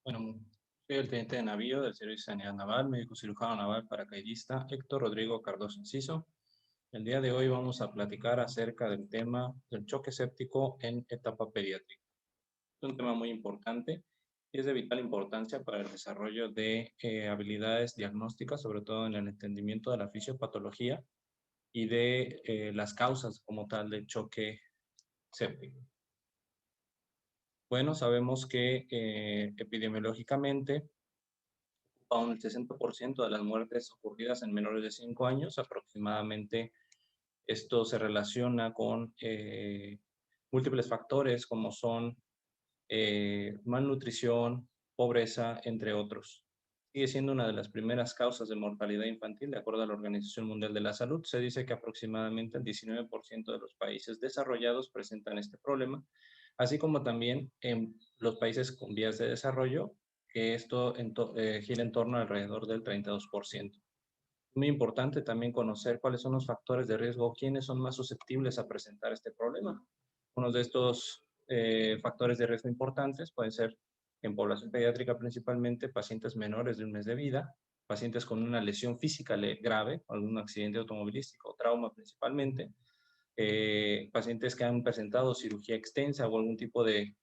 Bueno, soy el teniente de navío del Servicio de Sanidad Naval, médico cirujano naval paracaidista Héctor Rodrigo Cardoso Enciso. El día de hoy vamos a platicar acerca del tema del choque séptico en etapa pediátrica. Es un tema muy importante y es de vital importancia para el desarrollo de habilidades diagnósticas, sobre todo en el entendimiento de la fisiopatología y de las causas como tal del choque séptico. Bueno, sabemos que epidemiológicamente aún el 60% de las muertes ocurridas en menores de 5 años, aproximadamente esto se relaciona con múltiples factores como son malnutrición, pobreza, entre otros. Sigue siendo una de las primeras causas de mortalidad infantil, de acuerdo a la Organización Mundial de la Salud. Se dice que aproximadamente el 19% de los países desarrollados presentan este problema, así como también en los países con vías de desarrollo, que esto gira en torno alrededor del 32%. Muy importante también conocer cuáles son los factores de riesgo, quiénes son más susceptibles a presentar este problema. Uno de estos factores de riesgo importantes pueden ser en población pediátrica principalmente pacientes menores de un mes de vida, pacientes con una lesión física grave, algún accidente automovilístico, trauma principalmente, pacientes que han presentado cirugía extensa o algún tipo de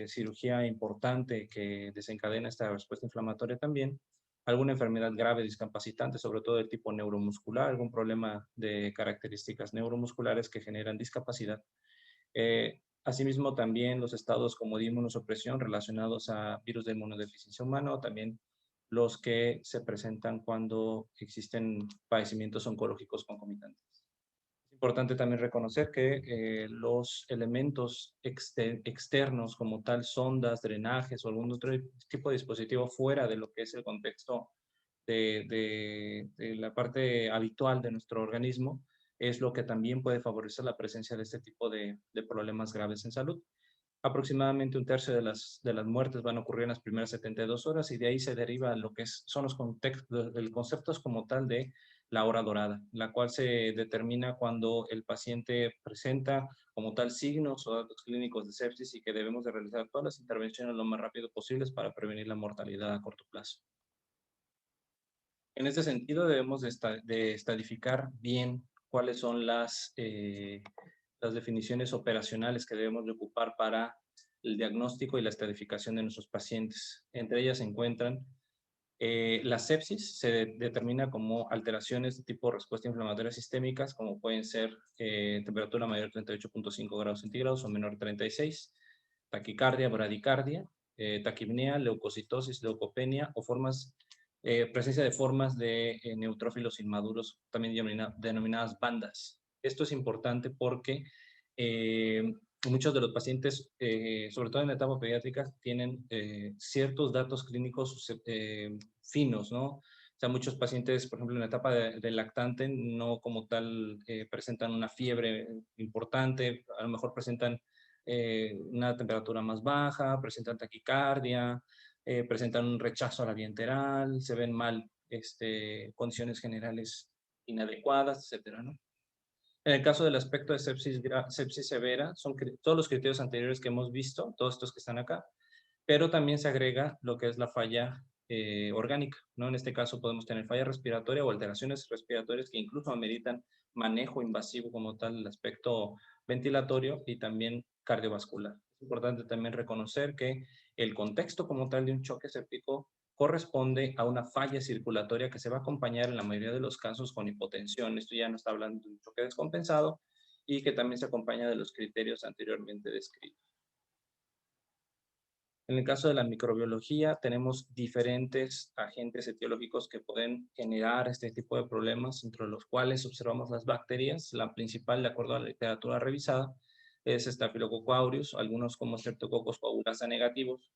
cirugía importante que desencadena esta respuesta inflamatoria también, alguna enfermedad grave discapacitante, sobre todo de tipo neuromuscular, algún problema de características neuromusculares que generan discapacidad. Asimismo, también los estados como de inmunosupresión relacionados a virus de inmunodeficiencia humana, o también los que se presentan cuando existen padecimientos oncológicos concomitantes. Es importante también reconocer que los elementos externos como tal, sondas, drenajes o algún otro tipo de dispositivo fuera de lo que es el contexto de la parte habitual de nuestro organismo, es lo que también puede favorecer la presencia de este tipo de problemas graves en salud. Aproximadamente un tercio de las muertes van a ocurrir en las primeras 72 horas y de ahí se deriva lo que son los conceptos como tal de la hora dorada, la cual se determina cuando el paciente presenta como tal signos o datos clínicos de sepsis y que debemos de realizar todas las intervenciones lo más rápido posibles para prevenir la mortalidad a corto plazo. En este sentido, debemos de estadificar bien cuáles son las definiciones operacionales que debemos de ocupar para el diagnóstico y la estadificación de nuestros pacientes. Entre ellas se encuentran la sepsis, se determina como alteraciones de tipo respuesta inflamatoria sistémicas, como pueden ser temperatura mayor de 38.5 grados centígrados o menor de 36, taquicardia, bradicardia, taquipnea, leucocitosis, leucopenia o presencia de formas de neutrófilos inmaduros, también denominadas bandas. Esto es importante porque muchos de los pacientes, sobre todo en la etapa pediátrica, tienen ciertos datos clínicos finos, ¿no? O sea, muchos pacientes, por ejemplo, en la etapa de lactante, no como tal presentan una fiebre importante, a lo mejor presentan una temperatura más baja, presentan taquicardia, presentan un rechazo a la vía enteral, se ven mal condiciones generales inadecuadas, etcétera, ¿no? En el caso del aspecto de sepsis severa, son todos los criterios anteriores que hemos visto, todos estos que están acá, pero también se agrega lo que es la falla orgánica, ¿no? En este caso podemos tener falla respiratoria o alteraciones respiratorias que incluso ameritan manejo invasivo como tal el aspecto ventilatorio y también cardiovascular. Es importante también reconocer que el contexto como tal de un choque séptico corresponde a una falla circulatoria que se va a acompañar en la mayoría de los casos con hipotensión. Esto ya no está hablando de un choque descompensado y que también se acompaña de los criterios anteriormente descritos. En el caso de la microbiología, tenemos diferentes agentes etiológicos que pueden generar este tipo de problemas, entre los cuales observamos las bacterias. La principal, de acuerdo a la literatura revisada, es Staphylococcus aureus, algunos como Streptococcus coagulasa negativos.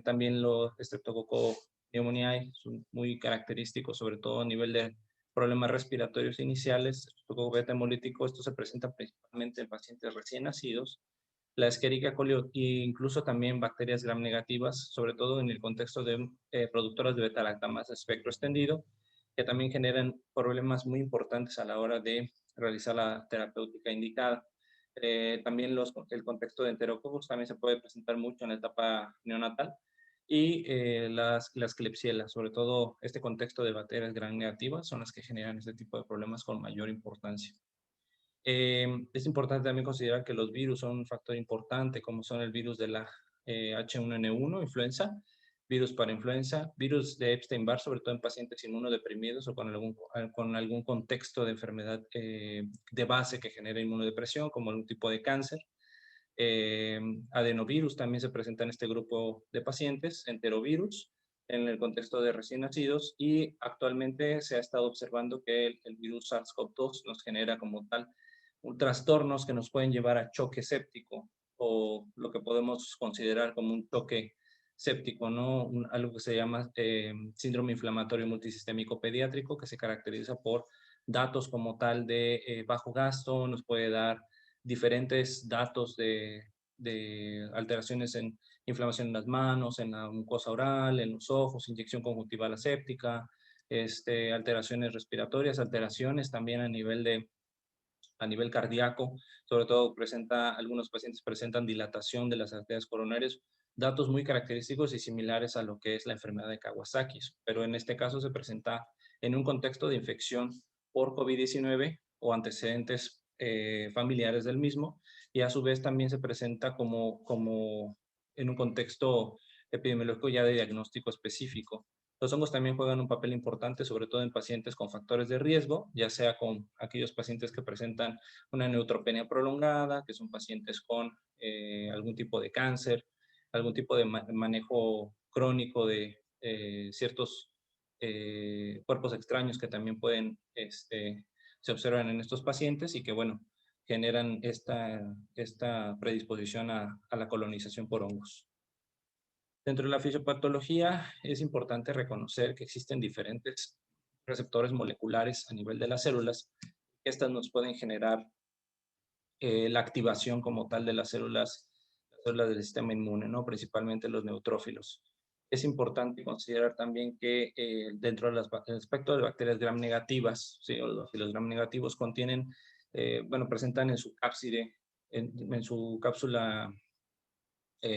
También los Streptococcus pneumoniae son muy característicos, sobre todo a nivel de problemas respiratorios iniciales. Streptococcus beta hemolítico, esto se presenta principalmente en pacientes recién nacidos. La Escherichia coli e incluso también bacterias gram negativas, sobre todo en el contexto de productoras de beta-lactamasa espectro extendido, que también generan problemas muy importantes a la hora de realizar la terapéutica indicada. También el contexto de enterococos también se puede presentar mucho en la etapa neonatal. Y las Klebsiella, sobre todo este contexto de bacterias gram negativas, son las que generan este tipo de problemas con mayor importancia. Es importante también considerar que los virus son un factor importante, como son el virus de la H1N1, influenza, virus para influenza, virus de Epstein-Barr, sobre todo en pacientes inmunodeprimidos o con algún contexto de enfermedad de base que genera inmunodepresión, como algún tipo de cáncer. Adenovirus también se presenta en este grupo de pacientes, enterovirus, en el contexto de recién nacidos, y actualmente se ha estado observando que el virus SARS-CoV-2 nos genera como tal trastornos que nos pueden llevar a choque séptico o lo que podemos considerar como un choque séptico, ¿no? Algo que se llama síndrome inflamatorio multisistémico pediátrico, que se caracteriza por datos como tal de bajo gasto, nos puede dar diferentes datos de alteraciones en inflamación en las manos, en la mucosa oral, en los ojos, inyección conjuntival aséptica, alteraciones respiratorias, alteraciones también a nivel cardíaco, sobre todo algunos pacientes presentan dilatación de las arterias coronarias, datos muy característicos y similares a lo que es la enfermedad de Kawasaki, pero en este caso se presenta en un contexto de infección por COVID-19 o antecedentes familiares del mismo, y a su vez también se presenta como en un contexto epidemiológico ya de diagnóstico específico. Los hongos también juegan un papel importante, sobre todo en pacientes con factores de riesgo, ya sea con aquellos pacientes que presentan una neutropenia prolongada, que son pacientes con algún tipo de cáncer, algún tipo de manejo crónico de ciertos cuerpos extraños que también se observan en estos pacientes y que, bueno, generan esta predisposición a la colonización por hongos. Dentro de la fisiopatología es importante reconocer que existen diferentes receptores moleculares a nivel de las células. Estas nos pueden generar la activación como tal de las células del sistema inmune, ¿no? Principalmente los neutrófilos. Es importante considerar también que dentro del aspecto de bacterias gram negativas, ¿sí? Los gram negativos contienen, presentan en su cápside, en su cápsula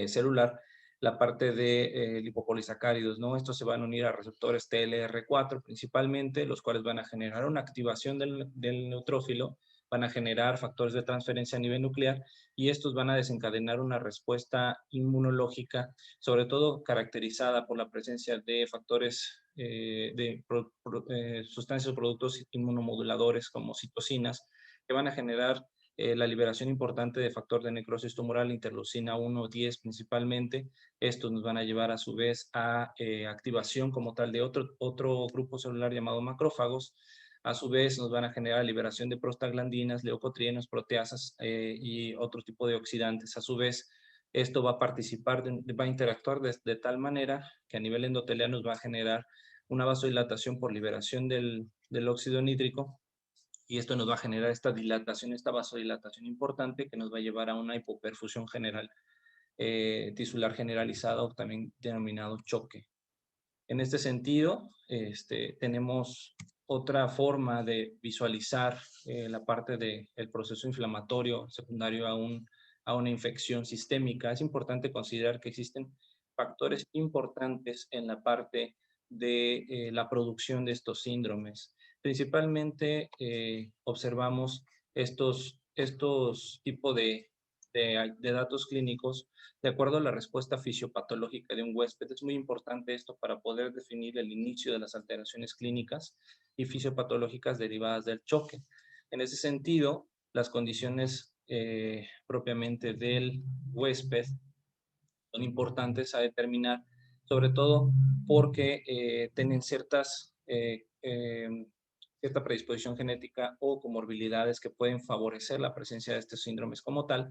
celular, la parte de lipopolisacáridos, ¿no? Estos se van a unir a receptores TLR4 principalmente, los cuales van a generar una activación del neutrófilo, van a generar factores de transferencia a nivel nuclear y estos van a desencadenar una respuesta inmunológica, sobre todo caracterizada por la presencia de factores sustancias o productos inmunomoduladores como citocinas, que van a generar la liberación importante de factor de necrosis tumoral, interleucina 1 o 10 principalmente. Estos nos van a llevar a su vez a activación como tal de otro grupo celular llamado macrófagos. A su vez nos van a generar liberación de prostaglandinas, leucotrienos, proteasas y otro tipo de oxidantes. A su vez, esto va a participar, va a interactuar de tal manera que a nivel endotelial nos va a generar una vasodilatación por liberación del óxido nítrico, y esto nos va a generar esta dilatación, esta vasodilatación importante que nos va a llevar a una hipoperfusión general, tisular generalizada o también denominado choque. En este sentido, tenemos otra forma de visualizar la parte del proceso inflamatorio secundario a una infección sistémica. Es importante considerar que existen factores importantes en la parte de la producción de estos síndromes. Principalmente observamos estos tipos de datos clínicos de acuerdo a la respuesta fisiopatológica de un huésped. Es muy importante esto para poder definir el inicio de las alteraciones clínicas y fisiopatológicas derivadas del choque. En ese sentido, las condiciones propiamente del huésped son importantes a determinar, sobre todo porque tienen cierta predisposición genética o comorbilidades que pueden favorecer la presencia de estos síndromes como tal,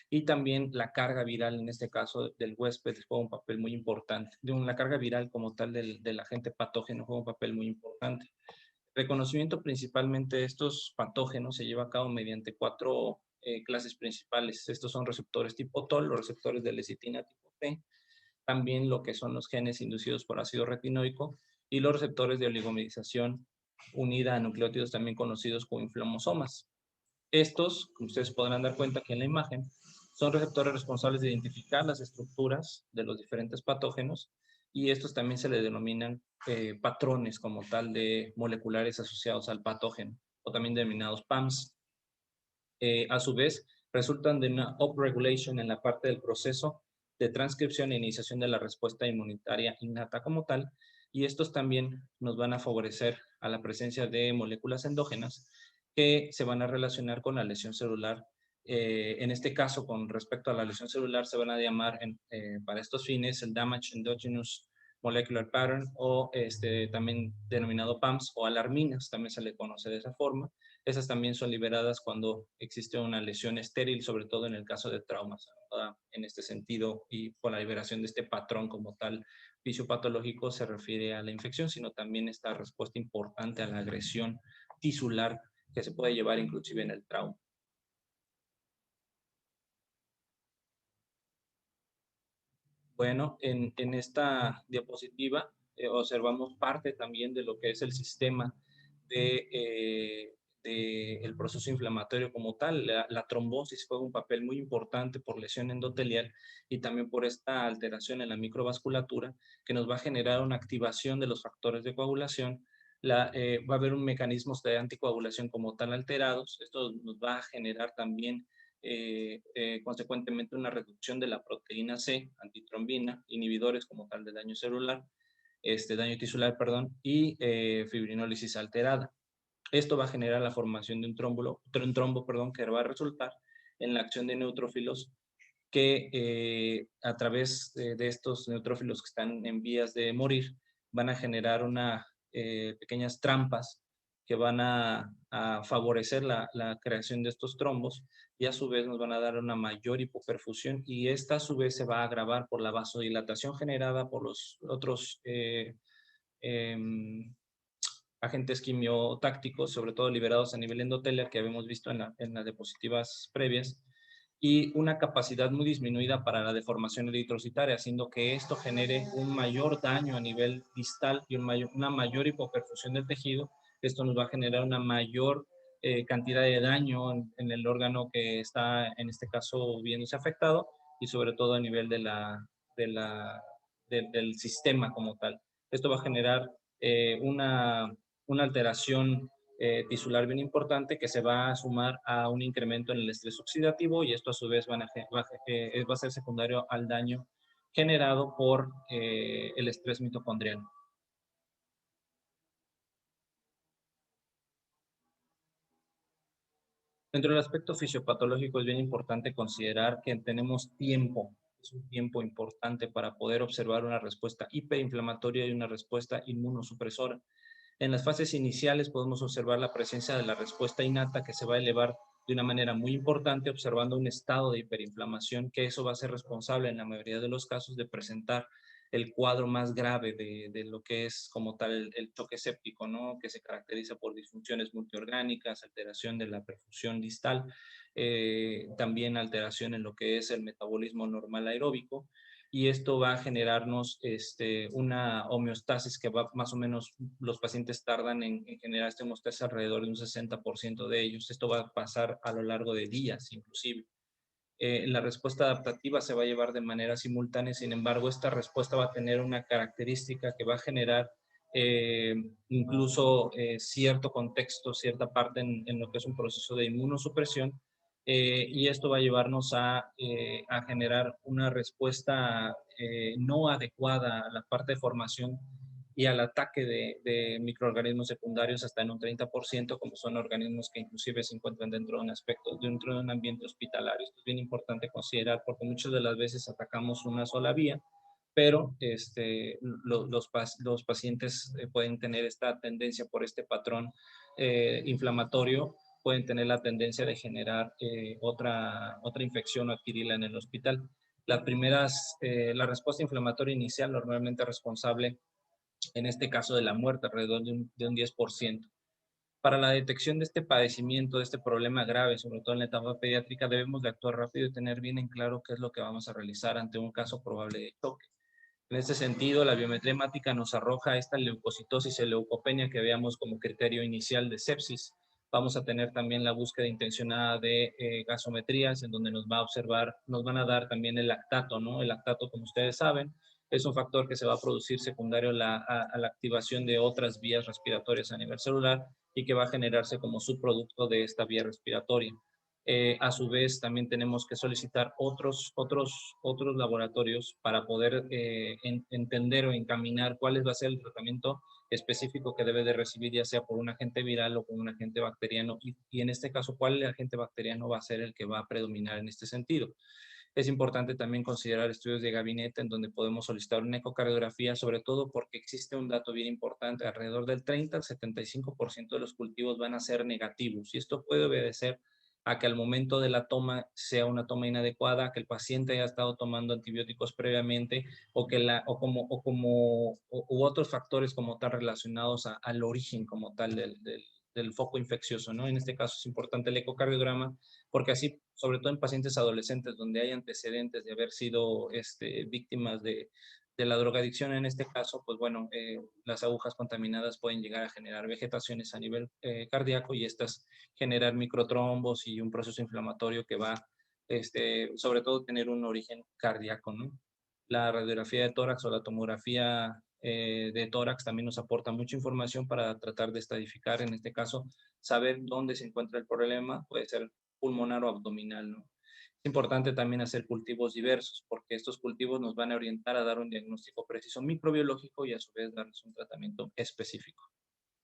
y también la carga viral, en este caso del huésped, juega un papel muy importante. La carga viral como tal del agente patógeno juega un papel muy importante. El reconocimiento principalmente de estos patógenos se lleva a cabo mediante 4 clases principales. Estos son receptores tipo TOL, los receptores de lecitina tipo T, también lo que son los genes inducidos por ácido retinoico y los receptores de oligomerización unida a nucleótidos también conocidos como inflamosomas. Estos, como ustedes podrán dar cuenta aquí en la imagen, son receptores responsables de identificar las estructuras de los diferentes patógenos y estos también se le denominan patrones como tal de moleculares asociados al patógeno o también denominados PAMs. A su vez, resultan de una upregulation en la parte del proceso de transcripción e iniciación de la respuesta inmunitaria innata como tal, y estos también nos van a favorecer a la presencia de moléculas endógenas que se van a relacionar con la lesión celular. En este caso, con respecto a la lesión celular, se van a llamar para estos fines el Damage Endogenous Molecular Pattern o también denominado PAMS o alarminas, también se le conoce de esa forma. Esas también son liberadas cuando existe una lesión estéril, sobre todo en el caso de traumas. En este sentido, y con la liberación de este patrón como tal fisiopatológico, se refiere a la infección, sino también esta respuesta importante a la agresión tisular que se puede llevar inclusive en el trauma. Bueno, en esta diapositiva observamos parte también de lo que es el sistema de el proceso inflamatorio como tal. La trombosis juega un papel muy importante por lesión endotelial y también por esta alteración en la microvasculatura que nos va a generar una activación de los factores de coagulación. Va a haber un mecanismo de anticoagulación como tal alterados. Esto nos va a generar también consecuentemente una reducción de la proteína C, antitrombina, inhibidores como tal de daño celular, daño tisular, perdón, y fibrinólisis alterada. Esto va a generar la formación de un trombo, perdón, que va a resultar en la acción de neutrófilos que a través de estos neutrófilos que están en vías de morir van a generar pequeñas trampas que van a favorecer la creación de estos trombos y a su vez nos van a dar una mayor hipoperfusión y esta a su vez se va a agravar por la vasodilatación generada por los otros eh, agentes quimiotácticos, sobre todo liberados a nivel endotelial que habíamos visto en las diapositivas previas, y una capacidad muy disminuida para la deformación eritrocitaria, haciendo que esto genere un mayor daño a nivel distal y una mayor hipoperfusión del tejido. Esto nos va a generar una mayor cantidad de daño en el órgano que está, en este caso, viéndose afectado y sobre todo a nivel del sistema como tal. Esto va a generar una alteración tisular bien importante que se va a sumar a un incremento en el estrés oxidativo y esto a su vez va a ser secundario al daño generado por el estrés mitocondrial. Dentro del aspecto fisiopatológico es bien importante considerar que tenemos tiempo, es un tiempo importante para poder observar una respuesta hiperinflamatoria y una respuesta inmunosupresora. En las fases iniciales podemos observar la presencia de la respuesta innata que se va a elevar de una manera muy importante observando un estado de hiperinflamación que eso va a ser responsable en la mayoría de los casos de presentar el cuadro más grave de lo que es como tal el choque séptico, ¿no? Que se caracteriza por disfunciones multiorgánicas, alteración de la perfusión distal, también alteración en lo que es el metabolismo normal aeróbico, y esto va a generarnos una homeostasis que va más o menos, los pacientes tardan en generar esta homeostasis alrededor de un 60% de ellos. Esto va a pasar a lo largo de días inclusive. La respuesta adaptativa se va a llevar de manera simultánea, sin embargo, esta respuesta va a tener una característica que va a generar incluso cierto contexto, cierta parte en lo que es un proceso de inmunosupresión, y esto va a llevarnos a generar una respuesta no adecuada a la parte de formación y al ataque de microorganismos secundarios hasta en un 30%, como son organismos que inclusive se encuentran dentro de un aspecto, dentro de un ambiente hospitalario. Esto es bien importante considerar porque muchas de las veces atacamos una sola vía, pero los pacientes pueden tener esta tendencia por este patrón inflamatorio, pueden tener la tendencia de generar otra infección o adquirirla en el hospital. La respuesta inflamatoria inicial normalmente es responsable en este caso de la muerte, alrededor de un 10%. Para la detección de este padecimiento, de este problema grave, sobre todo en la etapa pediátrica, debemos de actuar rápido y tener bien en claro qué es lo que vamos a realizar ante un caso probable de choque. En este sentido, la biometría hemática nos arroja esta leucocitosis y leucopenia que veamos como criterio inicial de sepsis. Vamos a tener también la búsqueda intencionada de gasometrías, en donde nos va a observar, nos van a dar también el lactato, ¿no? El lactato, como ustedes saben, es un factor que se va a producir secundario a la activación de otras vías respiratorias a nivel celular y que va a generarse como subproducto de esta vía respiratoria. A su vez, también tenemos que solicitar otros laboratorios para poder entender o encaminar cuál va a ser el tratamiento específico que debe de recibir, ya sea por un agente viral o por un agente bacteriano, y en este caso, cuál agente bacteriano va a ser el que va a predominar en este sentido. Es importante también considerar estudios de gabinete en donde podemos solicitar una ecocardiografía, sobre todo porque existe un dato bien importante, alrededor del 30 al 75% de los cultivos van a ser negativos, y esto puede obedecer a que al momento de la toma sea una toma inadecuada, que el paciente haya estado tomando antibióticos previamente o que u otros factores como tal relacionados al origen como tal del foco infeccioso, ¿no? En este caso es importante el ecocardiograma porque así, sobre todo en pacientes adolescentes donde hay antecedentes de haber sido víctimas de la drogadicción en este caso, pues bueno, las agujas contaminadas pueden llegar a generar vegetaciones a nivel cardíaco y estas generar microtrombos y un proceso inflamatorio que va, sobre todo, tener un origen cardíaco, ¿no? La radiografía de tórax o la tomografía de tórax también nos aporta mucha información para tratar de estadificar, en este caso, saber dónde se encuentra el problema, puede ser pulmonar o abdominal, ¿no? Es importante también hacer cultivos diversos, porque estos cultivos nos van a orientar a dar un diagnóstico preciso microbiológico y a su vez darles un tratamiento específico.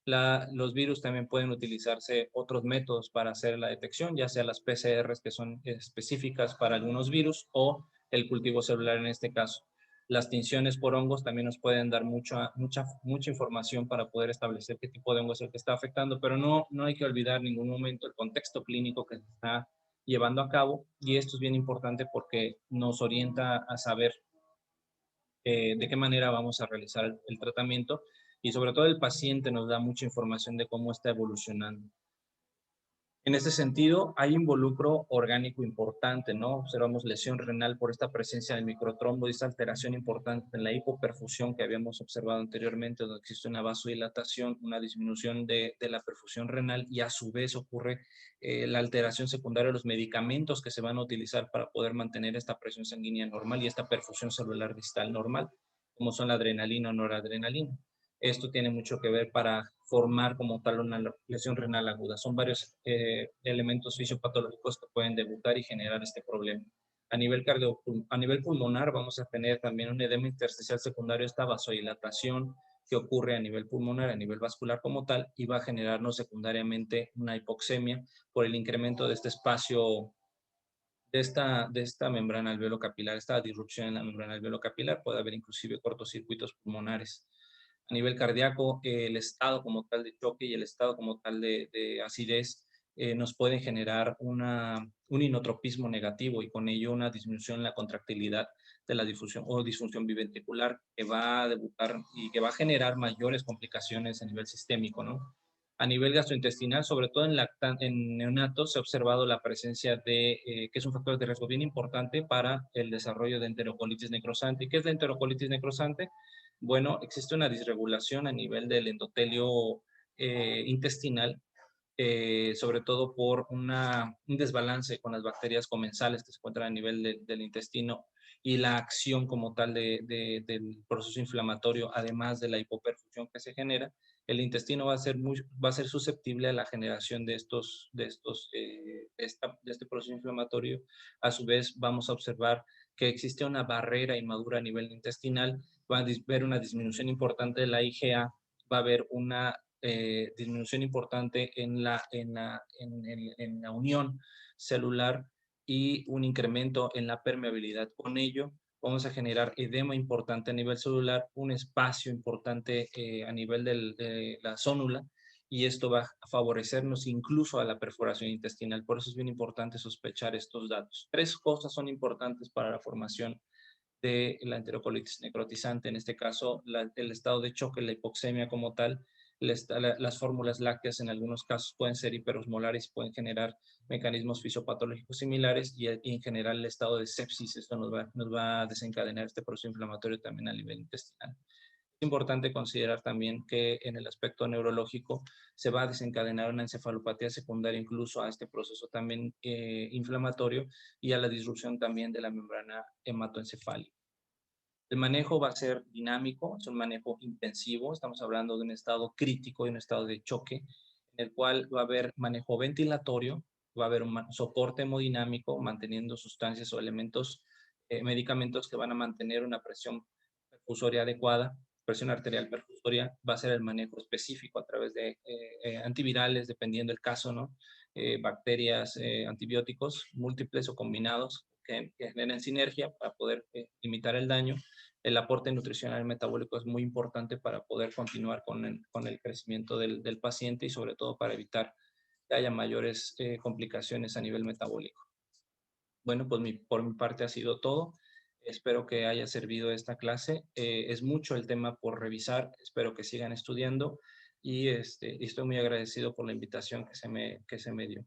Los virus también pueden utilizarse otros métodos para hacer la detección, ya sea las PCRs que son específicas para algunos virus o el cultivo celular en este caso. Las tinciones por hongos también nos pueden dar mucha información para poder establecer qué tipo de hongo es el que está afectando, pero no hay que olvidar en ningún momento el contexto clínico que se está llevando a cabo, y esto es bien importante porque nos orienta a saber de qué manera vamos a realizar el tratamiento, y sobre todo el paciente nos da mucha información de cómo está evolucionando. En este sentido, hay involucro orgánico importante, ¿no? Observamos lesión renal por esta presencia de microtrombo y esta alteración importante en la hipoperfusión que habíamos observado anteriormente, donde existe una vasodilatación, una disminución de la perfusión renal, y a su vez ocurre la alteración secundaria de los medicamentos que se van a utilizar para poder mantener esta presión sanguínea normal y esta perfusión celular distal normal, como son la adrenalina o noradrenalina. Esto tiene mucho que ver para formar como tal una lesión renal aguda. Son varios elementos fisiopatológicos que pueden debutar y generar este problema. A nivel pulmonar vamos a tener también un edema intersticial secundario, esta vasodilatación que ocurre a nivel pulmonar, a nivel vascular como tal, y va a generarnos secundariamente una hipoxemia por el incremento de este espacio, de esta membrana alveolo-capilar, esta disrupción en la membrana alveolo-capilar. Puede haber inclusive cortocircuitos pulmonares. A nivel cardíaco, el estado como tal de choque y el estado como tal de acidez nos pueden generar un inotropismo negativo, y con ello una disminución en la contractilidad de la difusión o disfunción biventricular, que va a debutar y que va a generar mayores complicaciones a nivel sistémico, ¿no? A nivel gastrointestinal, sobre todo en neonatos, se ha observado la presencia que es un factor de riesgo bien importante para el desarrollo de enterocolitis necrosante. ¿Qué es la enterocolitis necrosante? Bueno, existe una disregulación a nivel del endotelio intestinal, sobre todo por un desbalance con las bacterias comensales que se encuentran a nivel del intestino, y la acción como tal del proceso inflamatorio, además de la hipoperfusión que se genera. El intestino va a ser susceptible a la generación de este proceso inflamatorio. A su vez, vamos a observar que existe una barrera inmadura a nivel intestinal, va a haber una disminución importante de la IgA, va a haber una disminución importante en la unión celular y un incremento en la permeabilidad. Con ello, vamos a generar edema importante a nivel celular, un espacio importante a nivel de la zónula, y esto va a favorecernos incluso a la perforación intestinal. Por eso es bien importante sospechar estos datos. 3 cosas son importantes para la formación de la enterocolitis necrotizante, en este caso el estado de choque, la hipoxemia como tal. Las fórmulas lácteas en algunos casos pueden ser hiperosmolares y pueden generar mecanismos fisiopatológicos similares, y en general el estado de sepsis, esto nos va a desencadenar este proceso inflamatorio también a nivel intestinal. Importante considerar también que en el aspecto neurológico se va a desencadenar una encefalopatía secundaria incluso a este proceso también inflamatorio y a la disrupción también de la membrana hematoencefálica. El manejo va a ser dinámico, es un manejo intensivo, estamos hablando de un estado crítico y un estado de choque, en el cual va a haber manejo ventilatorio, va a haber un soporte hemodinámico, manteniendo sustancias o elementos, medicamentos que van a mantener una presión perfusoria adecuada, presión arterial perfusoria, va a ser el manejo específico a través de antivirales, dependiendo del caso, ¿no? Bacterias, antibióticos múltiples o combinados que generen sinergia para poder limitar el daño. El aporte nutricional metabólico es muy importante para poder continuar con el crecimiento del paciente y sobre todo para evitar que haya mayores complicaciones a nivel metabólico. Bueno, pues por mi parte ha sido todo. Espero que haya servido esta clase. Es mucho el tema por revisar. Espero que sigan estudiando y estoy muy agradecido por la invitación que se me dio.